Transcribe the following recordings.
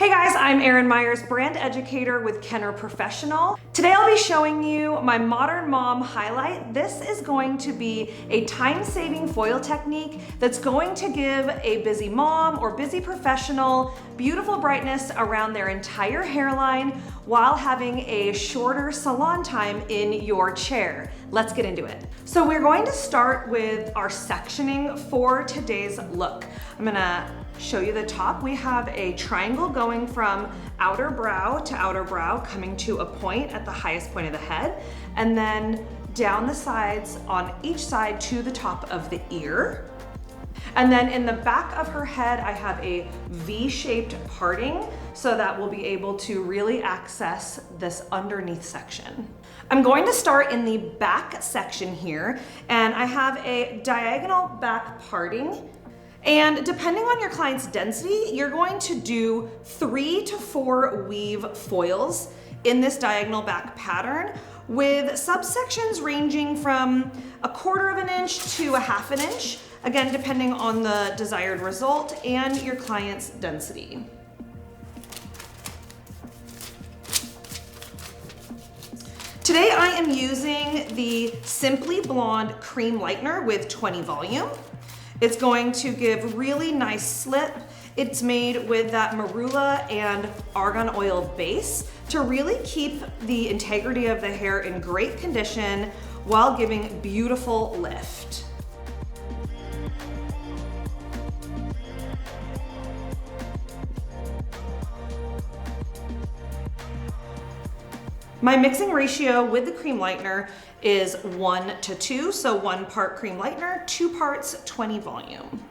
Hey guys, I'm Erin Myers, brand educator with Kenra Professional. Today I'll be showing you my Modern Mom highlight. This is going to be a time-saving foil technique that's going to give a busy mom or busy professional beautiful brightness around their entire hairline while having a shorter salon time in your chair. Let's get into it. So we're going to start with our sectioning for today's look. I'm gonna show you the top. We have a triangle going from outer brow to outer brow, coming to a point at the highest point of the head, and then down the sides on each side to the top of the ear. And then in the back of her head, I have a V-shaped parting, so that we'll be able to really access this underneath section. I'm going to start in the back section here, and I have a diagonal back parting. And depending on your client's density, you're going to do 3 to 4 weave foils in this diagonal back pattern, with subsections ranging from 1/4 of an inch to 1/2 an inch, again, depending on the desired result and your client's density. Today I am using the Simply Blonde Cream Lightener with 20 volume. It's going to give really nice slip. It's made with that marula and argan oil base to really keep the integrity of the hair in great condition while giving beautiful lift. My mixing ratio with the cream lightener is 1 to 2, so 1 part cream lightener, 2 parts 20 volume.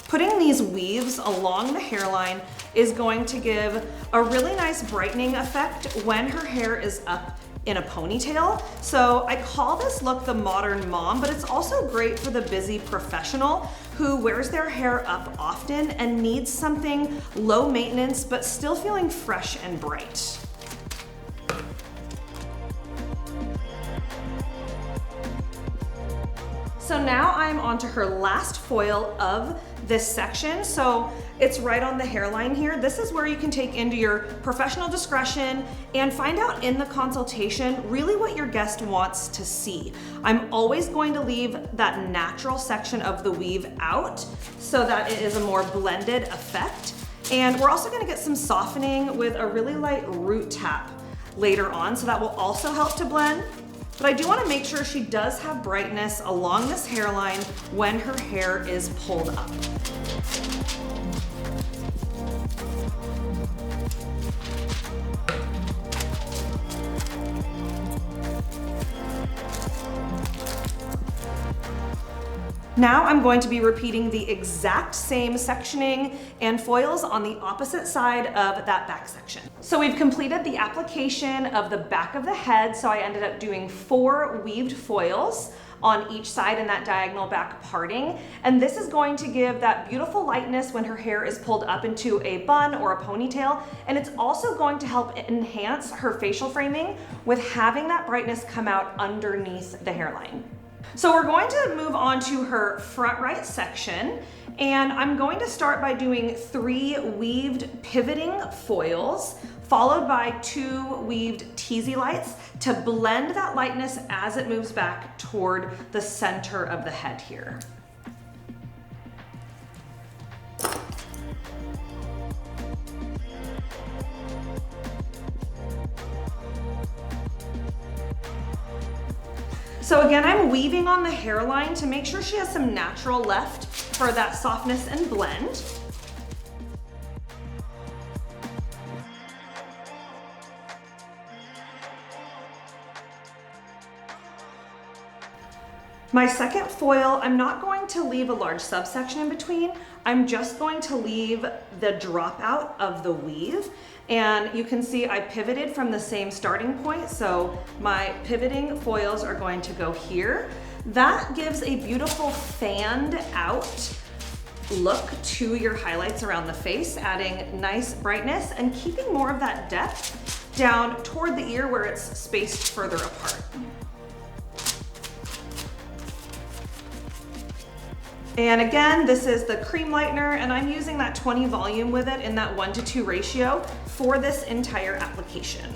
Putting these weaves along the hairline is going to give a really nice brightening effect when her hair is up in a ponytail. So I call this look the Modern Mom, but it's also great for the busy professional who wears their hair up often and needs something low maintenance, but still feeling fresh and bright. So now I'm onto her last foil of this section. So it's right on the hairline here. This is where you can take into your professional discretion and find out in the consultation really what your guest wants to see. I'm always going to leave that natural section of the weave out so that it is a more blended effect. And we're also gonna get some softening with a really light root tap later on, so that will also help to blend. But I do want to make sure she does have brightness along this hairline when her hair is pulled up. Now I'm going to be repeating the exact same sectioning and foils on the opposite side of that back section. So we've completed the application of the back of the head, so I ended up doing 4 weaved foils on each side in that diagonal back parting. And this is going to give that beautiful lightness when her hair is pulled up into a bun or a ponytail. And it's also going to help enhance her facial framing with having that brightness come out underneath the hairline. So we're going to move on to her front right section, and I'm going to start by doing 3 weaved pivoting foils, followed by 2 weaved teasy lights to blend that lightness as it moves back toward the center of the head here. So again, I'm weaving on the hairline to make sure she has some natural left for that softness and blend. My second foil, I'm not going to leave a large subsection in between. I'm just going to leave the dropout of the weave. And you can see I pivoted from the same starting point. So my pivoting foils are going to go here. That gives a beautiful fanned out look to your highlights around the face, adding nice brightness and keeping more of that depth down toward the ear where it's spaced further apart. And again, this is the Creme lightener, and I'm using that 20 volume with it in that 1:2 ratio for this entire application.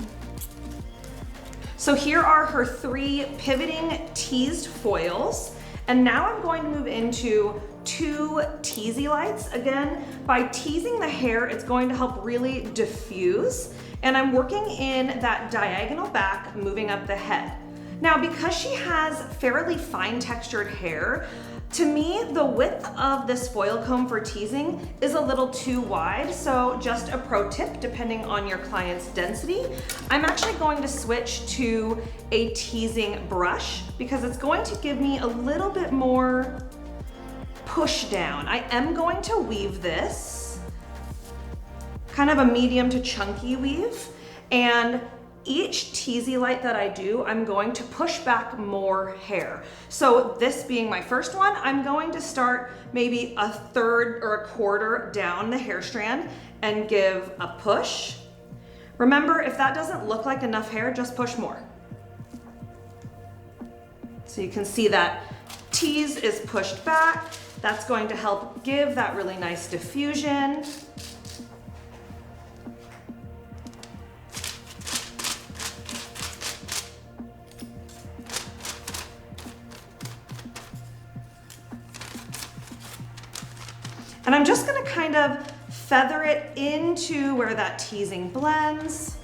So here are her 3 pivoting teased foils. And now I'm going to move into 2 teasy lights. Again, by teasing the hair, it's going to help really diffuse. And I'm working in that diagonal back, moving up the head. Now, because she has fairly fine textured hair, to me, the width of this foil comb for teasing is a little too wide, so just a pro tip, depending on your client's density, I'm actually going to switch to a teasing brush because it's going to give me a little bit more push down. I am going to weave this, kind of a medium to chunky weave, and each teasy light that I do, I'm going to push back more hair. So this being my first one, I'm going to start maybe a third or a quarter down the hair strand and give a push. Remember, if that doesn't look like enough hair, just push more. So you can see that tease is pushed back. That's going to help give that really nice diffusion. And I'm just gonna kind of feather it into where that teasing blends.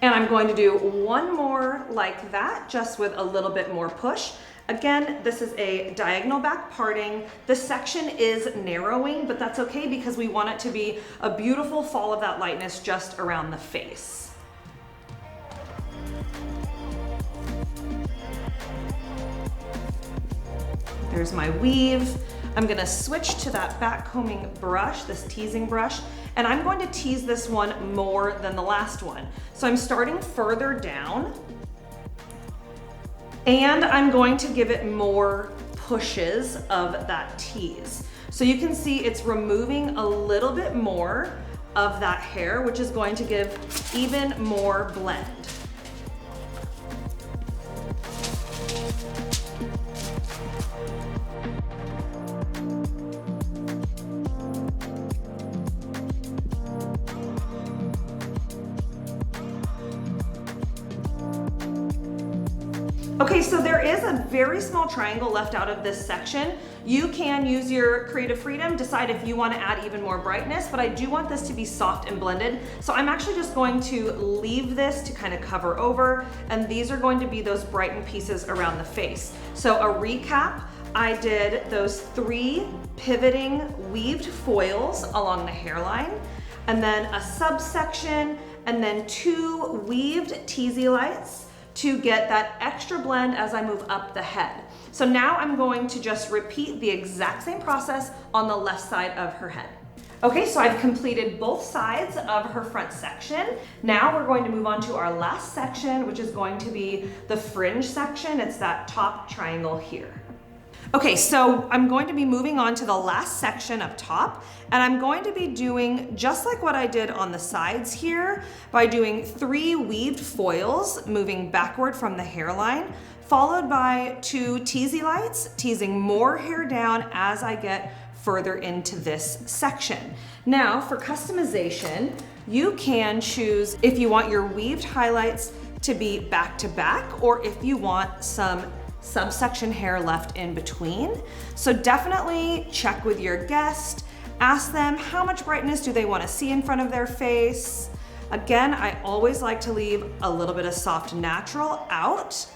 And I'm going to do one more like that, just with a little bit more push. Again, this is a diagonal back parting. The section is narrowing, but that's okay because we want it to be a beautiful fall of that lightness just around the face. There's my weave. I'm gonna switch to that back combing brush, this teasing brush, and I'm going to tease this one more than the last one. So I'm starting further down, and I'm going to give it more pushes of that tease. So you can see it's removing a little bit more of that hair, which is going to give even more blend. Okay, so there is a very small triangle left out of this section. You can use your creative freedom, decide if you want to add even more brightness, but I do want this to be soft and blended. So I'm actually just going to leave this to kind of cover over, and these are going to be those brightened pieces around the face. So a recap, I did those 3 pivoting weaved foils along the hairline, and then a subsection, and then 2 weaved teasy lights to get that extra blend as I move up the head. So now I'm going to just repeat the exact same process on the left side of her head. Okay, so I've completed both sides of her front section. Now we're going to move on to our last section, which is going to be the fringe section. It's that top triangle here. Okay, so I'm going to be moving on to the last section up top, and I'm going to be doing just like what I did on the sides here by doing 3 weaved foils, moving backward from the hairline, followed by 2 teasy lights, teasing more hair down as I get further into this section. Now for customization, you can choose if you want your weaved highlights to be back to back, or if you want some subsection hair left in between. So definitely check with your guest, ask them how much brightness do they want to see in front of their face. Again, I always like to leave a little bit of soft natural out.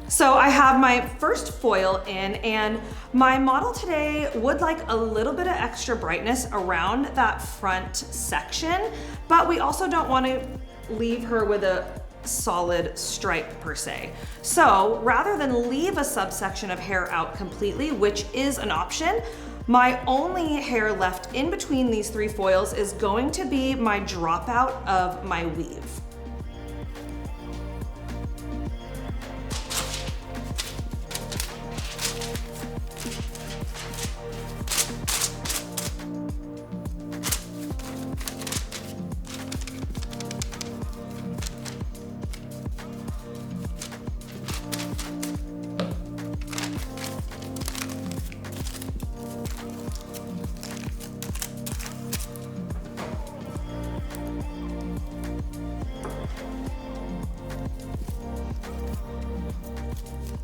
So I have my first foil in, and my model today would like a little bit of extra brightness around that front section, but we also don't want to leave her with a solid stripe per se. So rather than leave a subsection of hair out completely, which is an option, my only hair left in between these 3 foils is going to be my dropout of my weave.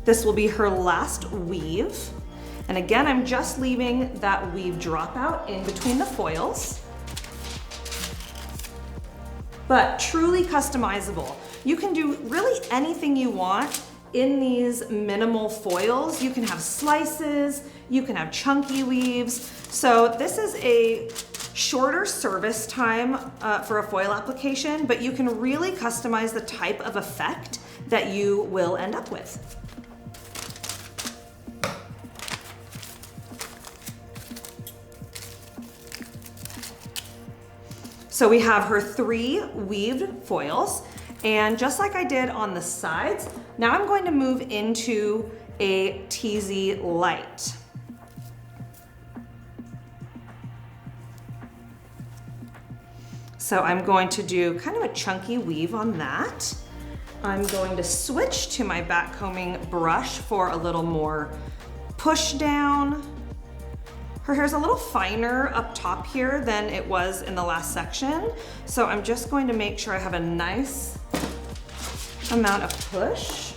This will be her last weave. And again, I'm just leaving that weave dropout in between the foils. But truly customizable. You can do really anything you want in these minimal foils. You can have slices, you can have chunky weaves. So this is a shorter service time for a foil application, but you can really customize the type of effect that you will end up with. So we have her 3 weaved foils, and just like I did on the sides, now I'm going to move into a teasy light. So I'm going to do kind of a chunky weave on that. I'm going to switch to my backcombing brush for a little more push down. Her hair's a little finer up top here than it was in the last section. So I'm just going to make sure I have a nice amount of push.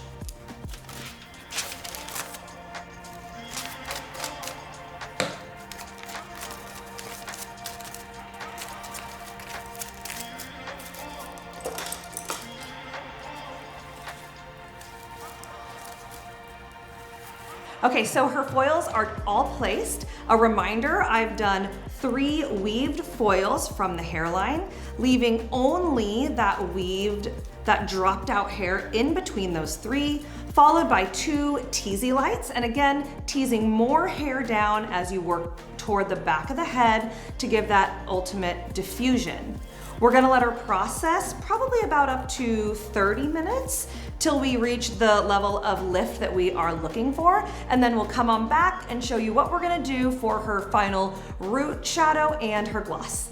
Okay, so her foils are all placed. A reminder, I've done 3 weaved foils from the hairline, leaving only that dropped out hair in between those 3, followed by 2 teasy lights. And again, teasing more hair down as you work toward the back of the head to give that ultimate diffusion. We're gonna let her process probably about up to 30 minutes till we reach the level of lift that we are looking for. And then we'll come on back and show you what we're gonna do for her final root shadow and her gloss.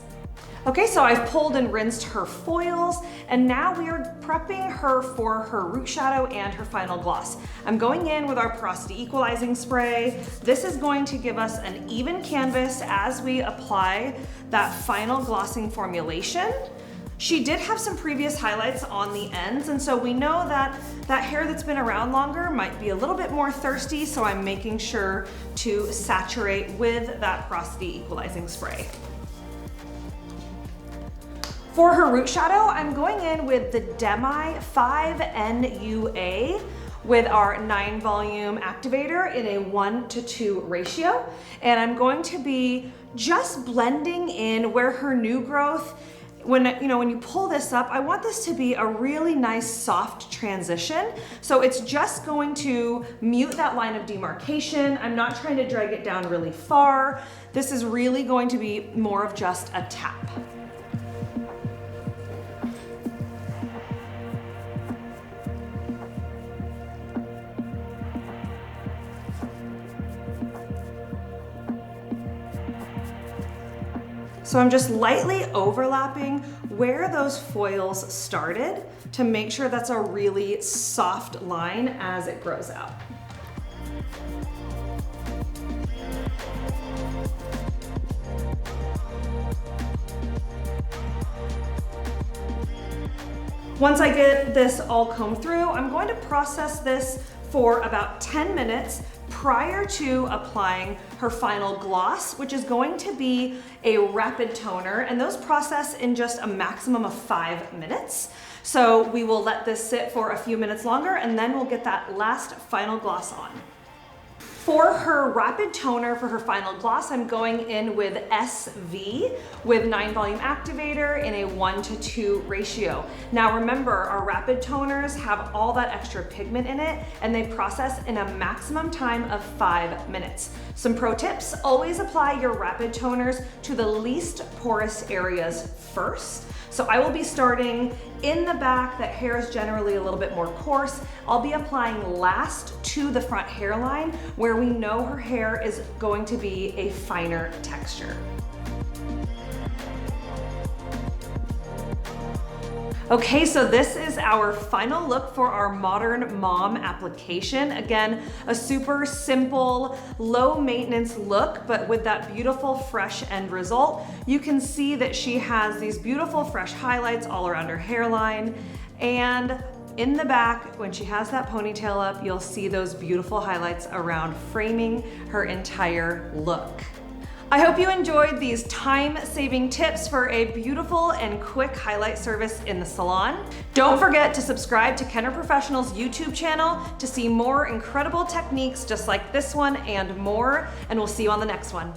Okay, so I've pulled and rinsed her foils, and now we are prepping her for her root shadow and her final gloss. I'm going in with our Porosity Equalizing spray. This is going to give us an even canvas as we apply that final glossing formulation. She did have some previous highlights on the ends, and so we know that that hair that's been around longer might be a little bit more thirsty, so I'm making sure to saturate with that Porosity Equalizing spray. For her root shadow, I'm going in with the Demi-5NUA with our 9 volume activator in a 1:2 ratio. And I'm going to be just blending in where her new growth, when you pull this up, I want this to be a really nice soft transition. So it's just going to mute that line of demarcation. I'm not trying to drag it down really far. This is really going to be more of just a tap. So I'm just lightly overlapping where those foils started to make sure that's a really soft line as it grows out. Once I get this all combed through, I'm going to process this for about 10 minutes prior to applying her final gloss, which is going to be a rapid toner, and those process in just a maximum of 5 minutes. So we will let this sit for a few minutes longer, and then we'll get that last final gloss on. For her rapid toner for her final gloss, I'm going in with SV with 9 volume activator in a 1:2 ratio. Now remember, our rapid toners have all that extra pigment in it and they process in a maximum time of 5 minutes. Some pro tips: always apply your rapid toners to the least porous areas first. So I will be starting in the back. That hair is generally a little bit more coarse. I'll be applying last to the front hairline where we know her hair is going to be a finer texture. Okay, so this is our final look for our Modern Mom application. Again, a super simple, low maintenance look, but with that beautiful fresh end result. You can see that she has these beautiful fresh highlights all around her hairline, and in the back, when she has that ponytail up, you'll see those beautiful highlights around, framing her entire look. I hope you enjoyed these time-saving tips for a beautiful and quick highlight service in the salon. Don't forget to subscribe to Kenra Professional's YouTube channel to see more incredible techniques just like this one and more, and we'll see you on the next one.